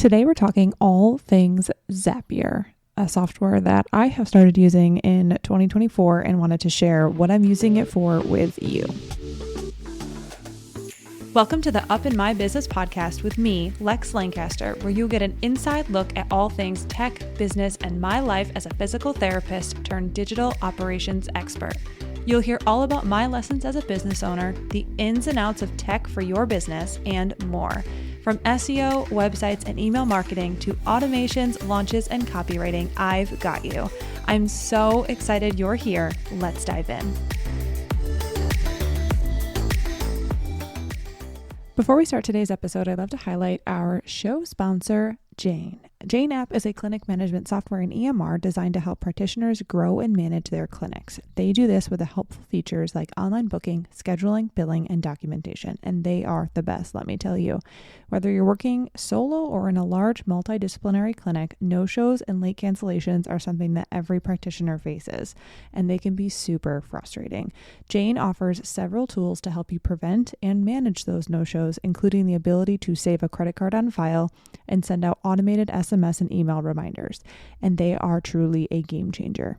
Today we're talking all things Zapier, a software that I have started using in 2024 and wanted to share what I'm using it for with you. Welcome to the Up in My Business podcast with me, Lex Lancaster, where you'll get an inside look at all things tech, business, and my life as a physical therapist turned digital operations expert. You'll hear all about my lessons as a business owner, the ins and outs of tech for your business, and more. From SEO, websites, and email marketing to automations, launches, and copywriting, I've got you. I'm so excited you're here. Let's dive in. Before we start today's episode, I'd love to highlight our show sponsor, Jane. Jane app is a clinic management software and EMR designed to help practitioners grow and manage their clinics. They do this with the helpful features like online booking, scheduling, billing, and documentation, and they are the best, let me tell you. Whether you're working solo or in a large multidisciplinary clinic, no-shows and late cancellations are something that every practitioner faces, and they can be super frustrating. Jane offers several tools to help you prevent and manage those no-shows, including the ability to save a credit card on file and send out automated SMS and email reminders, and they are truly a game changer.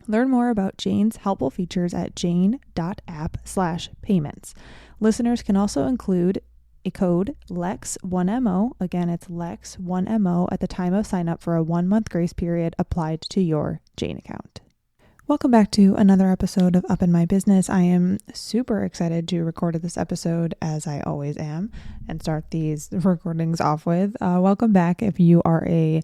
Learn more about Jane's helpful features at jane.app/payments. Listeners can also include a code LEX1MO. Again, it's LEX1MO at the time of sign up for a 1-month grace period applied to your Jane account. Welcome back to another episode of Up in My Business. I am super excited to record this episode, as I always am, and start these recordings off with. Welcome back if you are a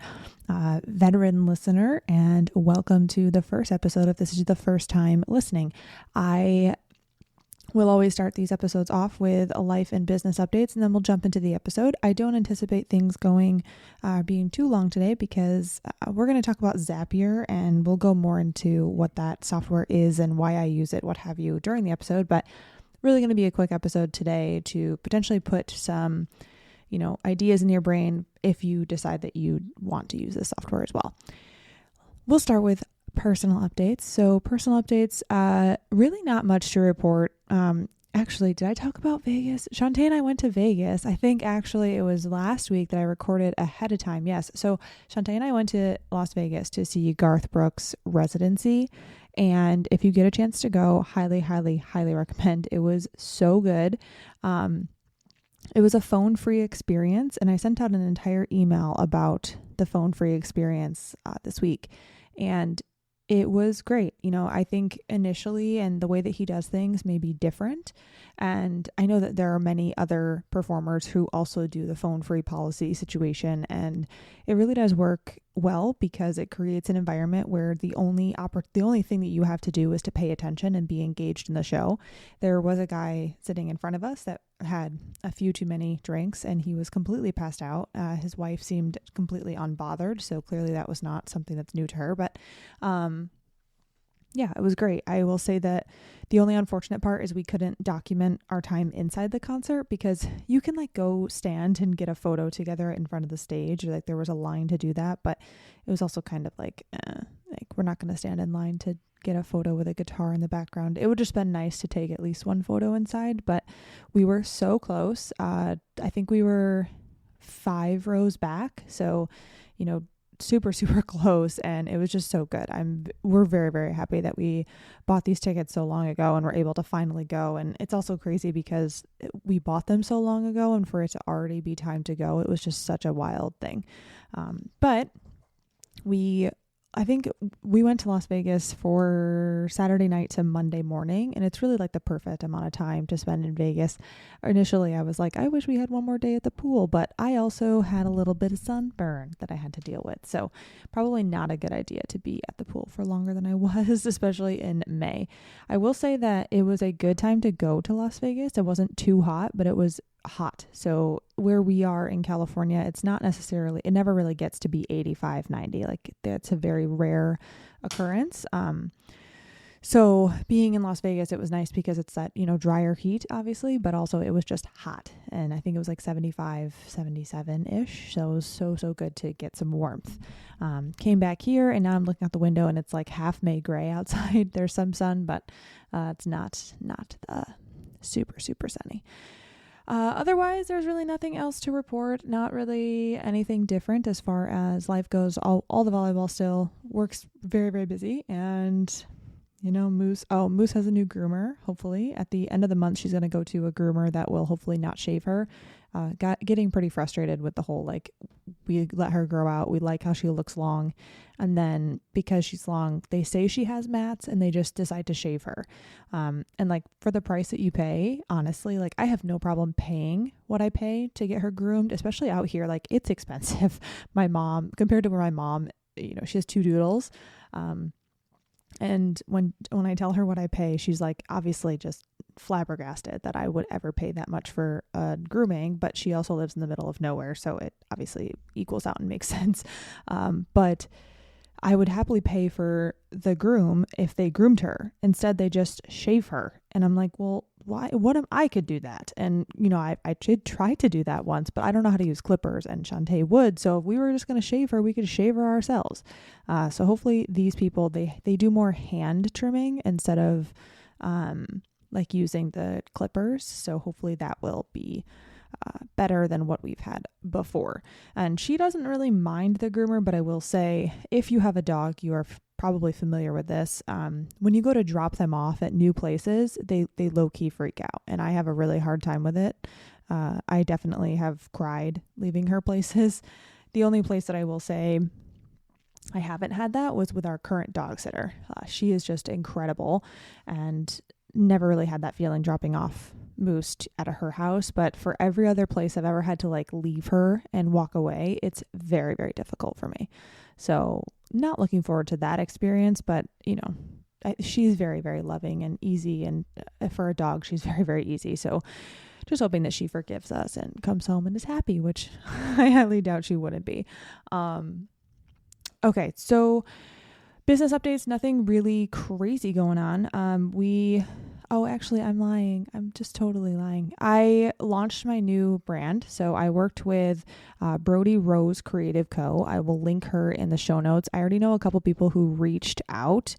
veteran listener, and welcome to the first episode if this is the first time listening. I will always start these episodes off with life and business updates, and then we'll jump into the episode. I don't anticipate things being too long today because we're going to talk about Zapier, and we'll go more into what that software is and why I use it, what have you, during the episode. But really going to be a quick episode today to potentially put some, ideas in your brain if you decide that you want to use this software as well. We'll start with personal updates. So personal updates, really not much to report. Actually, did I talk about Vegas? Shantae and I went to Vegas. I think actually it was last week that I recorded ahead of time. Yes. So Shantae and I went to Las Vegas to see Garth Brooks' residency. And if you get a chance to go, highly, highly, highly recommend. It was so good. It was a phone-free experience, and I sent out an entire email about the phone-free experience this week. And it was great. I think initially, and the way that he does things may be different. And I know that there are many other performers who also do the phone-free policy situation. And it really does work well because it creates an environment where the only thing that you have to do is to pay attention and be engaged in the show. There was a guy sitting in front of us that had a few too many drinks and he was completely passed out. His wife seemed completely unbothered. So clearly that was not something that's new to her, but, yeah, it was great. I will say that the only unfortunate part is we couldn't document our time inside the concert because you can go stand and get a photo together in front of the stage. There was a line to do that, but it was also kind of we're not going to stand in line to get a photo with a guitar in the background. It would just been nice to take at least one photo inside, but we were so close. I think we were 5 rows back. So, super, super close. And it was just so good. We're very, very happy that we bought these tickets so long ago and we're able to finally go. And it's also crazy because we bought them so long ago and for it to already be time to go, it was just such a wild thing. But I think we went to Las Vegas for Saturday night to Monday morning, and it's really the perfect amount of time to spend in Vegas. Initially, I was like, I wish we had one more day at the pool, but I also had a little bit of sunburn that I had to deal with. So probably not a good idea to be at the pool for longer than I was, especially in May. I will say that it was a good time to go to Las Vegas. It wasn't too hot, but it was hot. So where we are in California, it never really gets to be 85, 90. That's a very rare occurrence. So being in Las Vegas, it was nice because it's that, drier heat, obviously, but also it was just hot. And I think it was 75, 77-ish. So it was so good to get some warmth. Came back here and now I'm looking out the window and it's half May gray outside. There's some sun, but it's not super, super sunny. Otherwise, there's really nothing else to report. Not really anything different as far as life goes. All the volleyball still works very, very busy. And, Moose has a new groomer. Hopefully at the end of the month, she's going to go to a groomer that will hopefully not shave her. Getting pretty frustrated with the whole, we let her grow out. We like how she looks long. And then because she's long, they say she has mats and they just decide to shave her. And for the price that you pay, honestly, I have no problem paying what I pay to get her groomed, especially out here. It's expensive. My mom, compared to where my mom, she has two doodles. And when I tell her what I pay, she's obviously just flabbergasted that I would ever pay that much for grooming, but she also lives in the middle of nowhere, so it obviously equals out and makes sense. But I would happily pay for the groom if they groomed her. Instead, they just shave her. And I'm like, well, why? What am I could do that? And, I did try to do that once, but I don't know how to use clippers, and Shantae would. So if we were just going to shave her, we could shave her ourselves. So hopefully these people, they do more hand trimming instead of using the clippers. So hopefully that will be better than what we've had before. And she doesn't really mind the groomer, but I will say, if you have a dog, you are probably familiar with this. When you go to drop them off at new places, they low-key freak out, and I have a really hard time with it. I definitely have cried leaving her places. The only place that I will say I haven't had that was with our current dog sitter. She is just incredible, and never really had that feeling dropping off Moose at her house. But for every other place I've ever had to leave her and walk away, it's very, very difficult for me. So not looking forward to that experience, but she's very, very loving and easy. And for a dog, she's very, very easy. So just hoping that she forgives us and comes home and is happy, which I highly doubt she wouldn't be. Okay. So business updates, nothing really crazy going on. Actually, I'm lying. I'm just totally lying. I launched my new brand. So I worked with Brody Rose Creative Co. I will link her in the show notes. I already know a couple people who reached out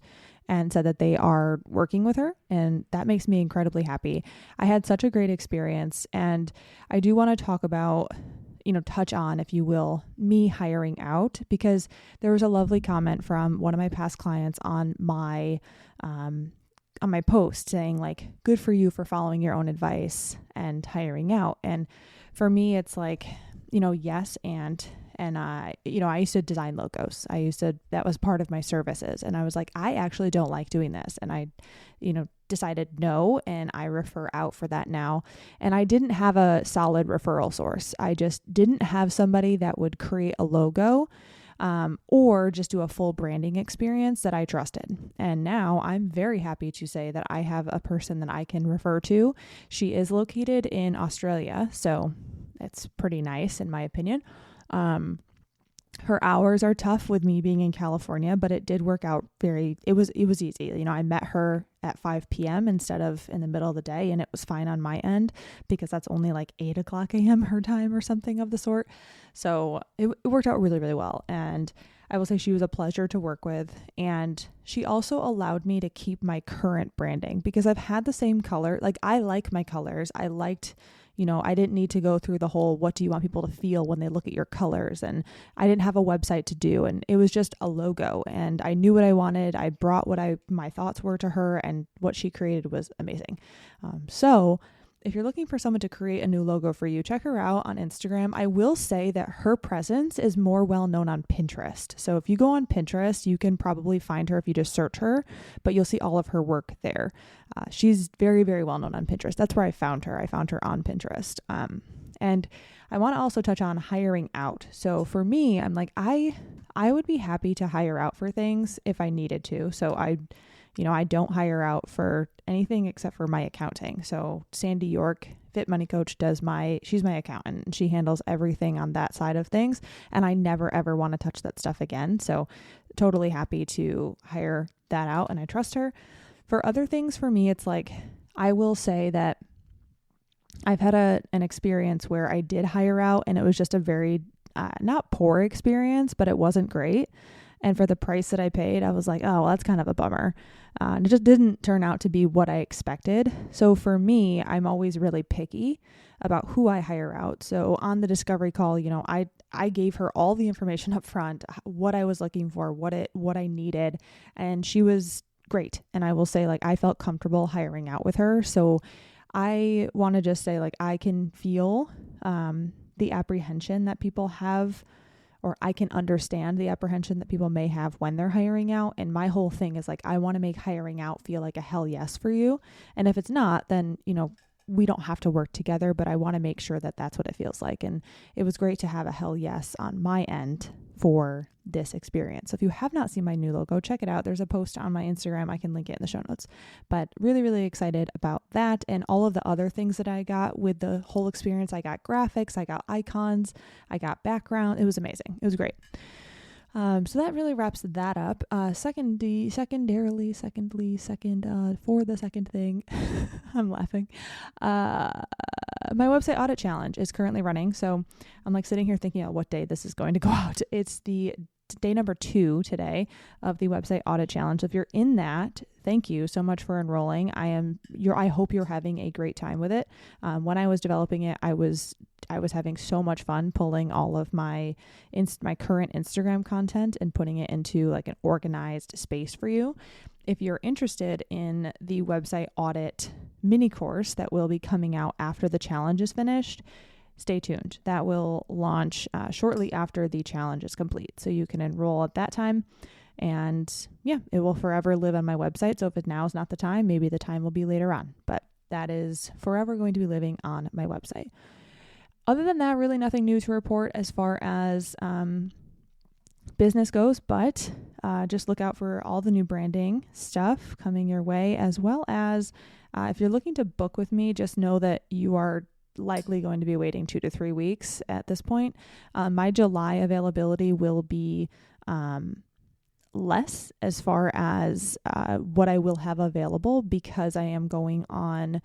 and said that they are working with her, and that makes me incredibly happy. I had such a great experience, and I do want to talk about, touch on, if you will, me hiring out, because there was a lovely comment from one of my past clients on my post saying good for you for following your own advice and hiring out. And for me, it's yes. And I used to design logos. That was part of my services. And I was I actually don't like doing this. And I, decided no, and I refer out for that now. And I didn't have a solid referral source. I just didn't have somebody that would create a logo or just do a full branding experience that I trusted. And now I'm very happy to say that I have a person that I can refer to. She is located in Australia, so it's pretty nice in my opinion. Her hours are tough with me being in California, but it did work out it was easy. I met her at 5 p.m. instead of in the middle of the day, and it was fine on my end because that's only 8 o'clock a.m. her time or something of the sort. So it worked out really, really well. And I will say she was a pleasure to work with. And she also allowed me to keep my current branding because I've had the same color. I like my colors. I liked, I didn't need to go through the whole, what do you want people to feel when they look at your colors? And I didn't have a website to do, and it was just a logo, and I knew what I wanted. I brought my thoughts were to her, and what she created was amazing. So if you're looking for someone to create a new logo for you, check her out on Instagram. I will say that her presence is more well known on Pinterest. So if you go on Pinterest, you can probably find her if you just search her, but you'll see all of her work there. She's very, very well known on Pinterest. That's where I found her. I found her on Pinterest. And I want to also touch on hiring out. So for me, I'm I would be happy to hire out for things if I needed to. So I don't hire out for anything except for my accounting. So Sandy York, Fit Money Coach, she's my accountant, and she handles everything on that side of things. And I never, ever want to touch that stuff again. So totally happy to hire that out, and I trust her. For other things, for me, it's I will say that I've had an experience where I did hire out, and it was just a very, not poor experience, but it wasn't great. And for the price that I paid, I was like, oh, well, that's kind of a bummer. And it just didn't turn out to be what I expected. So for me, I'm always really picky about who I hire out. So on the discovery call, I gave her all the information up front, what I was looking for, what I needed. And she was great. And I will say, like, I felt comfortable hiring out with her. So I want to just say, like, I can feel the apprehension that people have, or I can understand the apprehension that people may have when they're hiring out. And my whole thing is like, I want to make hiring out feel like a hell yes for you. And if it's not, then, we don't have to work together, but I want to make sure that that's what it feels like. And it was great to have a hell yes on my end for this experience. So if you have not seen my new logo, check it out. There's a post on my Instagram. I can link it in the show notes, but really, really excited about that. And all of the other things that I got with the whole experience. I got graphics, I got icons, I got background. It was amazing. It was great. So that really wraps that up. For the second thing, I'm laughing. My website audit challenge is currently running. So I'm like sitting here thinking about what day this is going to go out. It's the day number 2 today of the website audit challenge. If you're in that, thank you so much for enrolling. I hope you're having a great time with it. When I was developing it, I was having so much fun pulling all of my current Instagram content and putting it into like an organized space for you. If you're interested in the website audit mini course that will be coming out after the challenge is finished, stay tuned. That will launch shortly after the challenge is complete. So you can enroll at that time. And yeah, it will forever live on my website. So if now is not the time, maybe the time will be later on. But that is forever going to be living on my website. Other than that, really nothing new to report as far as business goes, but just look out for all the new branding stuff coming your way, as well as if you're looking to book with me, just know that you are likely going to be waiting 2 to 3 weeks at this point. My July availability will be less as far as what I will have available, because I am going on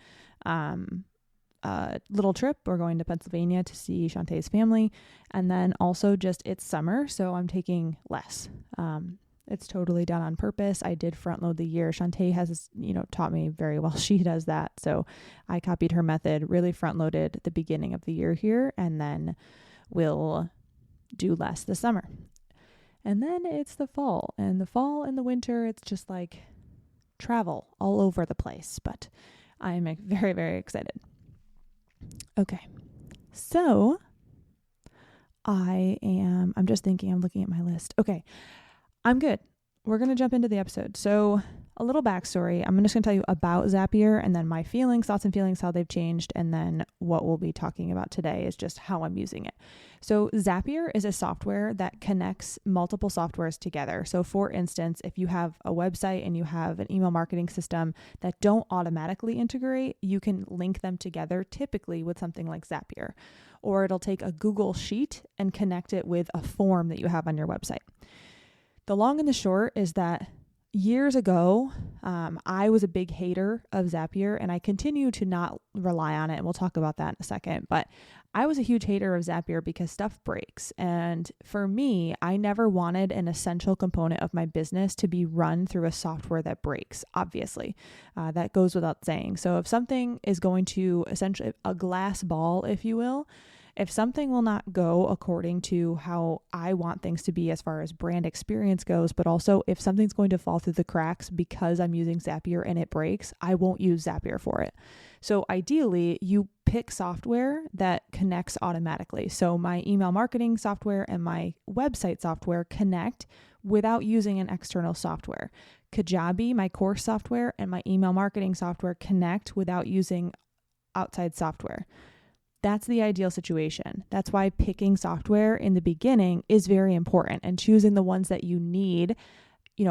a little trip. We're going to Pennsylvania to see Shantae's family, and then also just it's summer, so I'm taking less. It's totally done on purpose. I did front load the year. Shantae has, taught me very well. She does that. So I copied her method, really front loaded the beginning of the year here, and then we'll do less this summer. And then it's the fall, and the winter, it's just like travel all over the place, but I'm very, very excited. Okay. So I'm just thinking, I'm looking at my list. Okay. I'm good. We're going to jump into the episode. So a little backstory. I'm just going to tell you about Zapier, and then my thoughts and feelings, how they've changed. And then what we'll be talking about today is just how I'm using it. So Zapier is a software that connects multiple softwares together. So for instance, if you have a website and you have an email marketing system that don't automatically integrate, you can link them together typically with something like Zapier, or it'll take a Google Sheet and connect it with a form that you have on your website. The long and the short is that years ago, I was a big hater of Zapier, and I continue to not rely on it. And we'll talk about that in a second. But I was a huge hater of Zapier because stuff breaks. And for me, I never wanted an essential component of my business to be run through a software that breaks, obviously. That goes without saying. So if something is going to essentially a glass ball, if you will, if something will not go according to how I want things to be as far as brand experience goes, but also if something's going to fall through the cracks because I'm using Zapier and it breaks, I won't use Zapier for it. So ideally, you pick software that connects automatically. So my email marketing software and my website software connect without using an external software. Kajabi, my course software, and my email marketing software connect without using outside software. That's the ideal situation. That's why picking software in the beginning is very important, and choosing the ones that you need,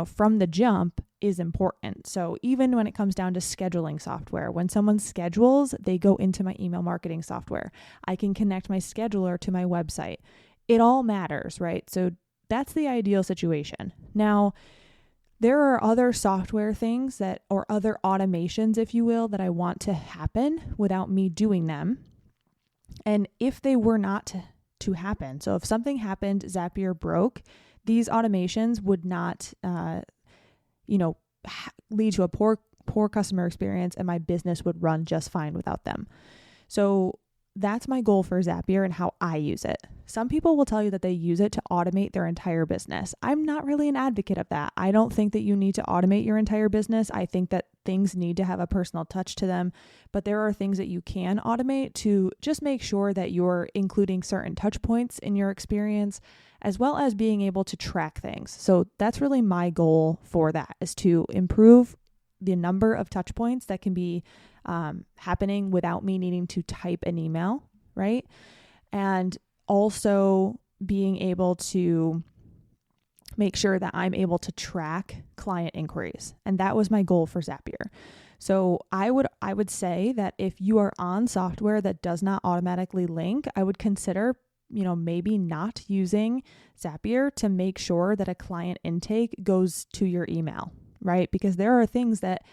from the jump is important. So even when it comes down to scheduling software, when someone schedules, they go into my email marketing software. I can connect my scheduler to my website. It all matters, right? So that's the ideal situation. Now, there are other software things or other automations, if you will, that I want to happen without me doing them. And if they were not to happen, so if something happened, Zapier broke, these automations would not, lead to a poor customer experience, and my business would run just fine without them. So that's my goal for Zapier and how I use it. Some people will tell you that they use it to automate their entire business. I'm not really an advocate of that. I don't think that you need to automate your entire business. I think that things need to have a personal touch to them, but there are things that you can automate to just make sure that you're including certain touch points in your experience, as well as being able to track things. So that's really my goal for that, is to improve the number of touch points that can be happening without me needing to type an email, right? And also being able to make sure that I'm able to track client inquiries. And that was my goal for Zapier. So I would say that if you are on software that does not automatically link, I would consider, maybe not using Zapier to make sure that a client intake goes to your email, right? Because there are things that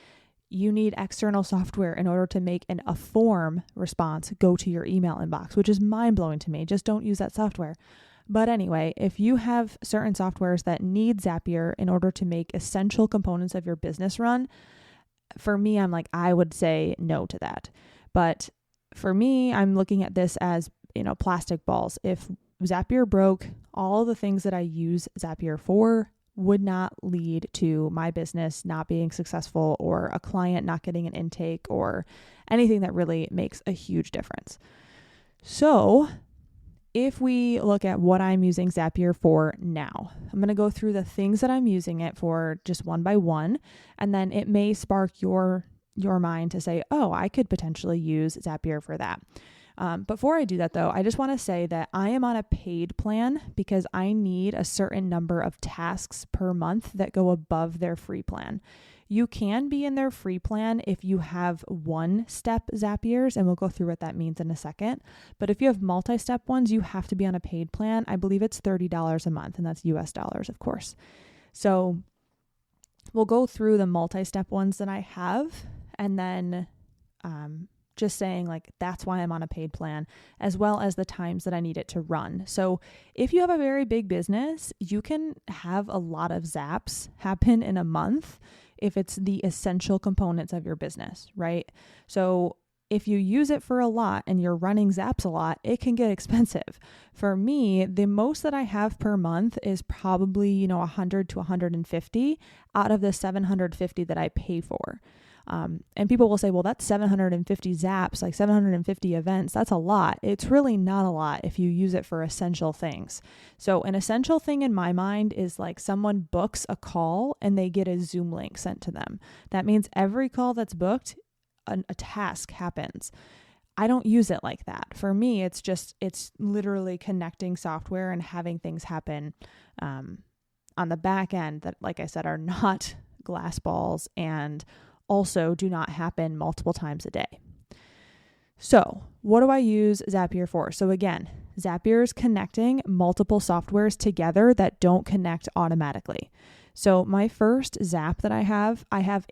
you need external software in order to make a form response go to your email inbox, which is mind-blowing to me. Just don't use that software. But anyway, if you have certain softwares that need Zapier in order to make essential components of your business run, for me, I would say no to that. But for me, I'm looking at this as, plastic balls. If Zapier broke, all the things that I use Zapier for would not lead to my business not being successful, or a client not getting an intake, or anything that really makes a huge difference. So if we look at what I'm using Zapier for now, I'm going to go through the things that I'm using it for just one by one, and then it may spark your mind to say, oh, I could potentially use Zapier for that. Before I do that though, I just want to say that I am on a paid plan because I need a certain number of tasks per month that go above their free plan. You can be in their free plan if you have one-step Zapiers, and we'll go through what that means in a second. But if you have multi-step ones, you have to be on a paid plan. I believe it's $30 a month, and that's US dollars, of course. So we'll go through the multi-step ones that I have, and then just saying that's why I'm on a paid plan, as well as the times that I need it to run. So if you have a very big business, you can have a lot of zaps happen in a month if it's the essential components of your business, right? So if you use it for a lot and you're running zaps a lot, it can get expensive. For me, the most that I have per month is probably, 100 to 150 out of the 750 that I pay for. And people will say, well, that's 750 zaps, 750 events. That's a lot. It's really not a lot if you use it for essential things. So an essential thing in my mind is someone books a call and they get a Zoom link sent to them. That means every call that's booked, a task happens. I don't use it like that. For me, it's literally connecting software and having things happen on the back end that, like I said, are not glass balls and also do not happen multiple times a day. So what do I use Zapier for? So again, Zapier is connecting multiple softwares together that don't connect automatically. So my first Zap that I have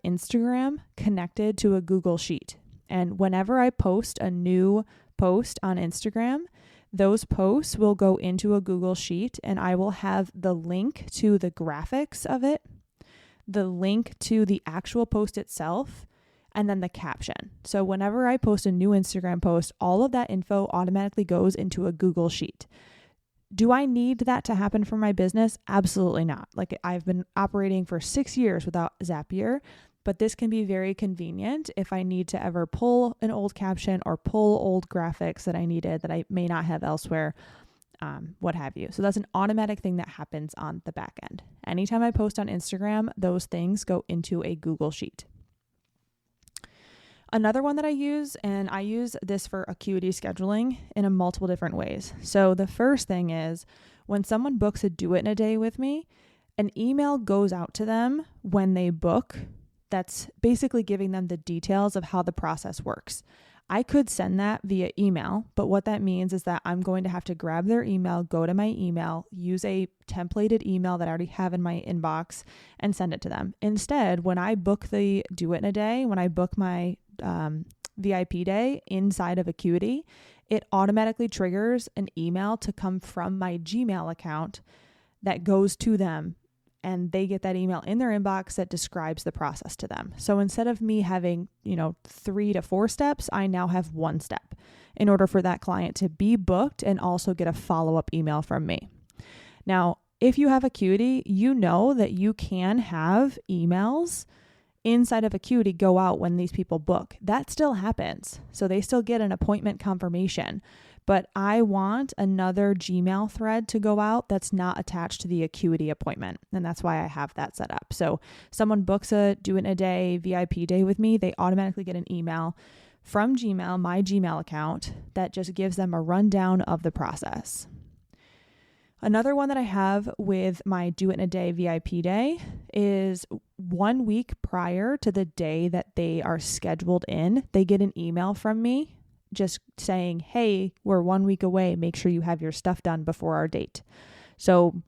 Instagram connected to a Google Sheet. And whenever I post a new post on Instagram, those posts will go into a Google Sheet, and I will have the link to the graphics of it, the link to the actual post itself, and then the caption. So whenever I post a new Instagram post, all of that info automatically goes into a Google Sheet. Do I need that to happen for my business? Absolutely not. I've been operating for 6 years without Zapier, but this can be very convenient if I need to ever pull an old caption or pull old graphics that I needed that I may not have elsewhere. What have you. So that's an automatic thing that happens on the back end. Anytime I post on Instagram, those things go into a Google Sheet. Another one that I use, and I use this for acuity scheduling in multiple different ways. So the first thing is when someone books a do it in a day with me, an email goes out to them when they book. That's basically giving them the details of how the process works. I could send that via email, but what that means is that I'm going to have to grab their email, go to my email, use a templated email that I already have in my inbox, and send it to them. Instead, when I book the do it in a day, when I book my VIP day inside of Acuity, it automatically triggers an email to come from my Gmail account that goes to them, and they get that email in their inbox that describes the process to them. So instead of me having, 3 to 4 steps, I now have 1 step in order for that client to be booked and also get a follow-up email from me. Now, if you have Acuity, you know that you can have emails inside of Acuity go out when these people book. That still happens. So they still get an appointment confirmation. But I want another Gmail thread to go out that's not attached to the Acuity appointment. And that's why I have that set up. So someone books a Do It in a Day VIP day with me, they automatically get an email from Gmail, my Gmail account, that just gives them a rundown of the process. Another one that I have with my Do It in a Day VIP day is 1 week prior to the day that they are scheduled in, they get an email from me just saying, hey, we're 1 week away. Make sure you have your stuff done before our date. So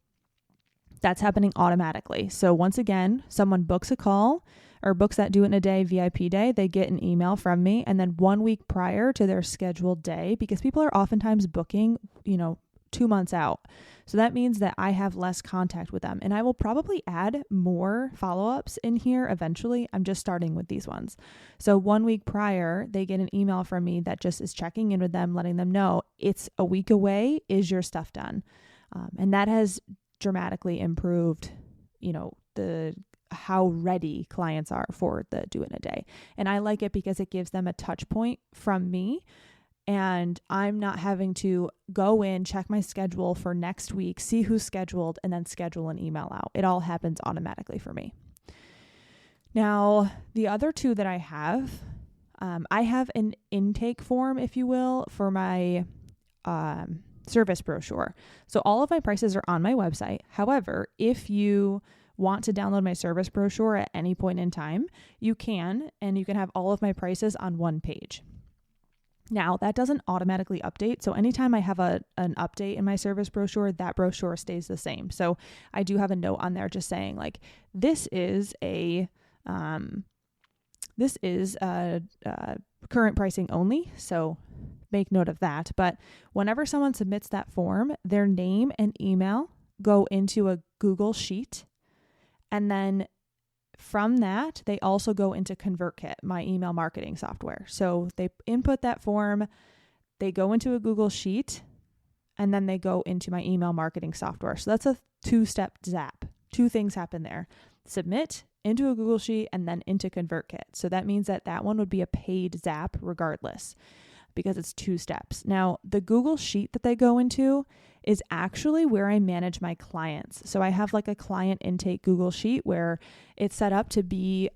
that's happening automatically. So once again, someone books a call or books that Do It in a Day VIP day, they get an email from me. And then 1 week prior to their scheduled day, because people are oftentimes booking, 2 months out. So that means that I have less contact with them, and I will probably add more follow-ups in here eventually. I'm just starting with these ones. So 1 week prior, they get an email from me that just is checking in with them, letting them know it's a week away. Is your stuff done? And that has dramatically improved, how ready clients are for the Do It in a Day. And I like it because it gives them a touch point from me. And I'm not having to go in, check my schedule for next week, see who's scheduled, and then schedule an email out. It all happens automatically for me. Now, the other 2 that I have an intake form, if you will, for my service brochure. So all of my prices are on my website. However, if you want to download my service brochure at any point in time, you can, and you can have all of my prices on one page. Now, that doesn't automatically update. So anytime I have an update in my service brochure, that brochure stays the same. So I do have a note on there just saying like, this is current pricing only. So make note of that. But whenever someone submits that form, their name and email go into a Google Sheet. And then from that, they also go into ConvertKit, my email marketing software. So they input that form, they go into a Google Sheet, and then they go into my email marketing software. So that's a 2-step zap. 2 things happen there. Submit into a Google Sheet and then into ConvertKit. So that means that one would be a paid zap regardless, because it's 2 steps. Now, the Google Sheet that they go into is actually where I manage my clients. So I have like a client intake Google Sheet where it's set up to be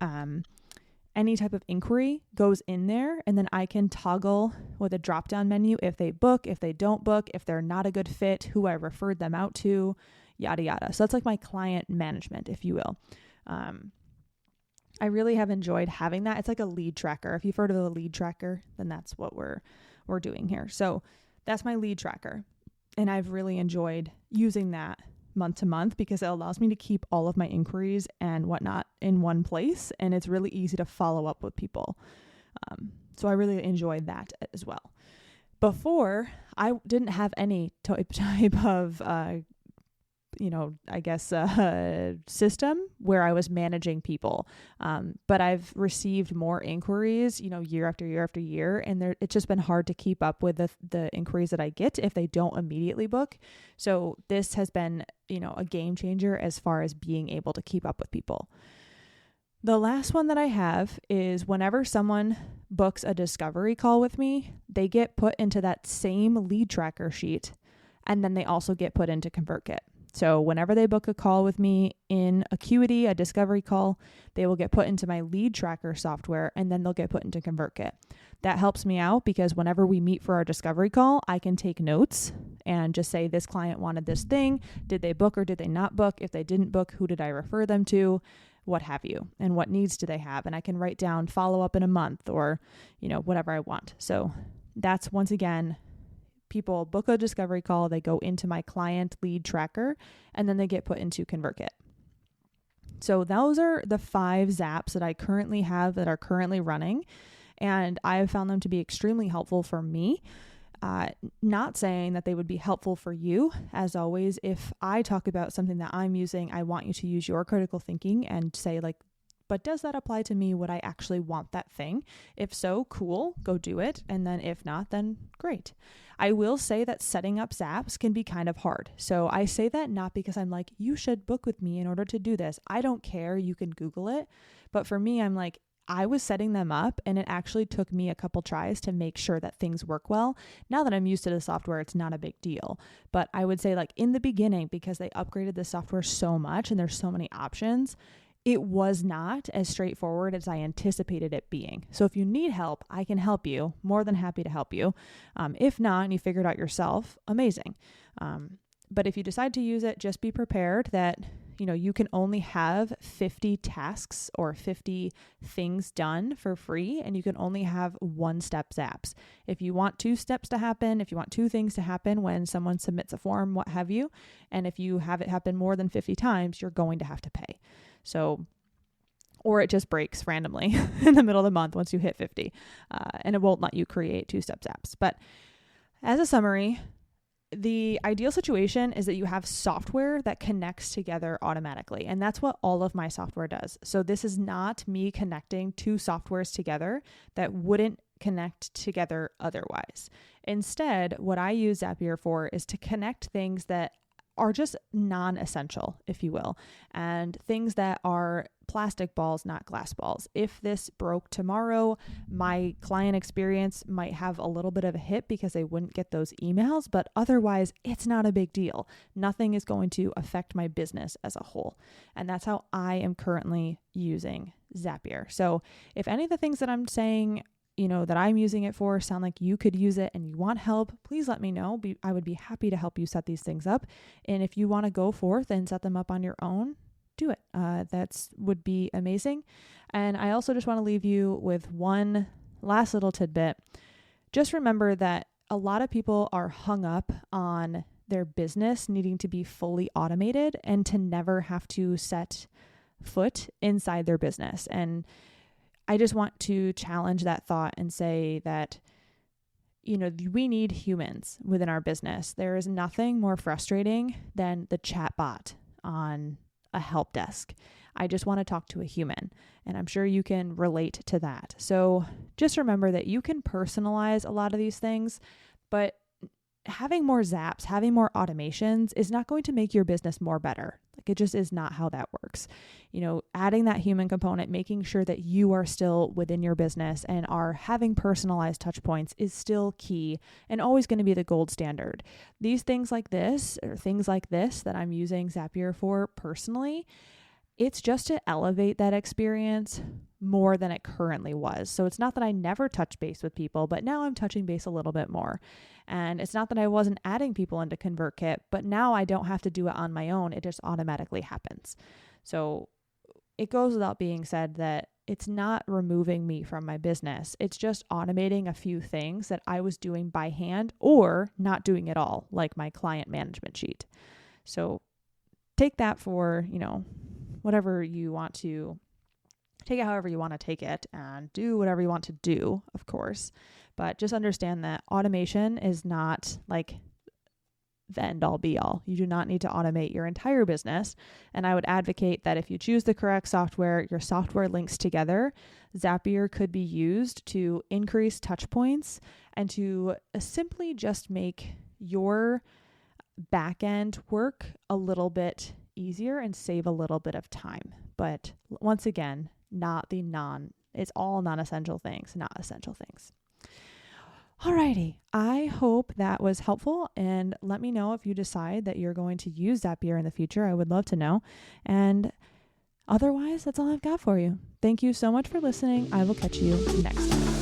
any type of inquiry goes in there, and then I can toggle with a drop-down menu if they book, if they don't book, if they're not a good fit, who I referred them out to, yada, yada. So that's like my client management, if you will. I really have enjoyed having that. It's like a lead tracker. If you've heard of the lead tracker, then that's what we're doing here. So that's my lead tracker. And I've really enjoyed using that month to month because it allows me to keep all of my inquiries and whatnot in one place. And it's really easy to follow up with people. So I really enjoyed that as well. Before, I didn't have any type of system where I was managing people. But I've received more inquiries, year after year after year. And it's just been hard to keep up with the inquiries that I get if they don't immediately book. So this has been, a game changer as far as being able to keep up with people. The last one that I have is whenever someone books a discovery call with me, they get put into that same lead tracker sheet. And then they also get put into ConvertKit. So whenever they book a call with me in Acuity, a discovery call, they will get put into my lead tracker software, and then they'll get put into ConvertKit. That helps me out because whenever we meet for our discovery call, I can take notes and just say, this client wanted this thing. Did they book or did they not book? If they didn't book, who did I refer them to? What have you? And what needs do they have? And I can write down follow up in a month or, whatever I want. So that's, once again, people book a discovery call, they go into my client lead tracker, and then they get put into ConvertKit. So those are the 5 zaps that I currently have that are currently running, and I have found them to be extremely helpful for me. Not saying that they would be helpful for you. As always, if I talk about something that I'm using, I want you to use your critical thinking and say like, but does that apply to me? Would I actually want that thing? If so, cool, go do it. And then if not, then great. I will say that setting up Zaps can be kind of hard. So I say that not because I'm like, you should book with me in order to do this. I don't care. You can Google it. But for me, I'm like, I was setting them up and it actually took me a couple tries to make sure that things work well. Now that I'm used to the software, it's not a big deal. But I would say like in the beginning, because they upgraded the software so much and there's so many options, it was not as straightforward as I anticipated it being. So if you need help, I can help you. More than happy to help you. If not, and you figure it out yourself, amazing. But if you decide to use it, just be prepared that, you can only have 50 tasks or 50 things done for free, and you can only have one-step Zaps. If you want 2 steps to happen, if you want 2 things to happen when someone submits a form, what have you, and if you have it happen more than 50 times, you're going to have to pay. So, or it just breaks randomly in the middle of the month once you hit 50, and it won't let you create 2-step Zaps. But as a summary, the ideal situation is that you have software that connects together automatically. And that's what all of my software does. So this is not me connecting 2 softwares together that wouldn't connect together otherwise. Instead, what I use Zapier for is to connect things that are just non-essential, if you will, and things that are plastic balls, not glass balls. If this broke tomorrow, my client experience might have a little bit of a hit because they wouldn't get those emails, but otherwise it's not a big deal. Nothing is going to affect my business as a whole. And that's how I am currently using Zapier. So if any of the things that I'm saying that I'm using it for sound like you could use it and you want help, please let me know. I would be happy to help you set these things up. And if you want to go forth and set them up on your own, do it. That's would be amazing. And I also just want to leave you with one last little tidbit. Just remember that a lot of people are hung up on their business needing to be fully automated and to never have to set foot inside their business. And I just want to challenge that thought and say that, we need humans within our business. There is nothing more frustrating than the chat bot on a help desk. I just want to talk to a human, and I'm sure you can relate to that. So just remember that you can personalize a lot of these things, but having more Zaps, having more automations is not going to make your business more better. Like it just is not how that works. Adding that human component, making sure that you are still within your business and are having personalized touch points is still key and always going to be the gold standard. These things like this or things like this that I'm using Zapier for personally, it's just to elevate that experience more than it currently was. So it's not that I never touch base with people, but now I'm touching base a little bit more. And it's not that I wasn't adding people into ConvertKit, but now I don't have to do it on my own. It just automatically happens. So it goes without being said that it's not removing me from my business. It's just automating a few things that I was doing by hand or not doing at all, like my client management sheet. So take that for, whatever you want to take it, however you want to take it, and do whatever you want to do, of course. But just understand that automation is not like the end all be all. You do not need to automate your entire business. And I would advocate that if you choose the correct software, your software links together, Zapier could be used to increase touch points and to simply just make your back end work a little bit easier and save a little bit of time. But once again, it's all non-essential things, not essential things. Alrighty, I hope that was helpful, and let me know if you decide that you're going to use Zapier in the future. I would love to know. And otherwise, that's all I've got for you. Thank you so much for listening. I will catch you next time.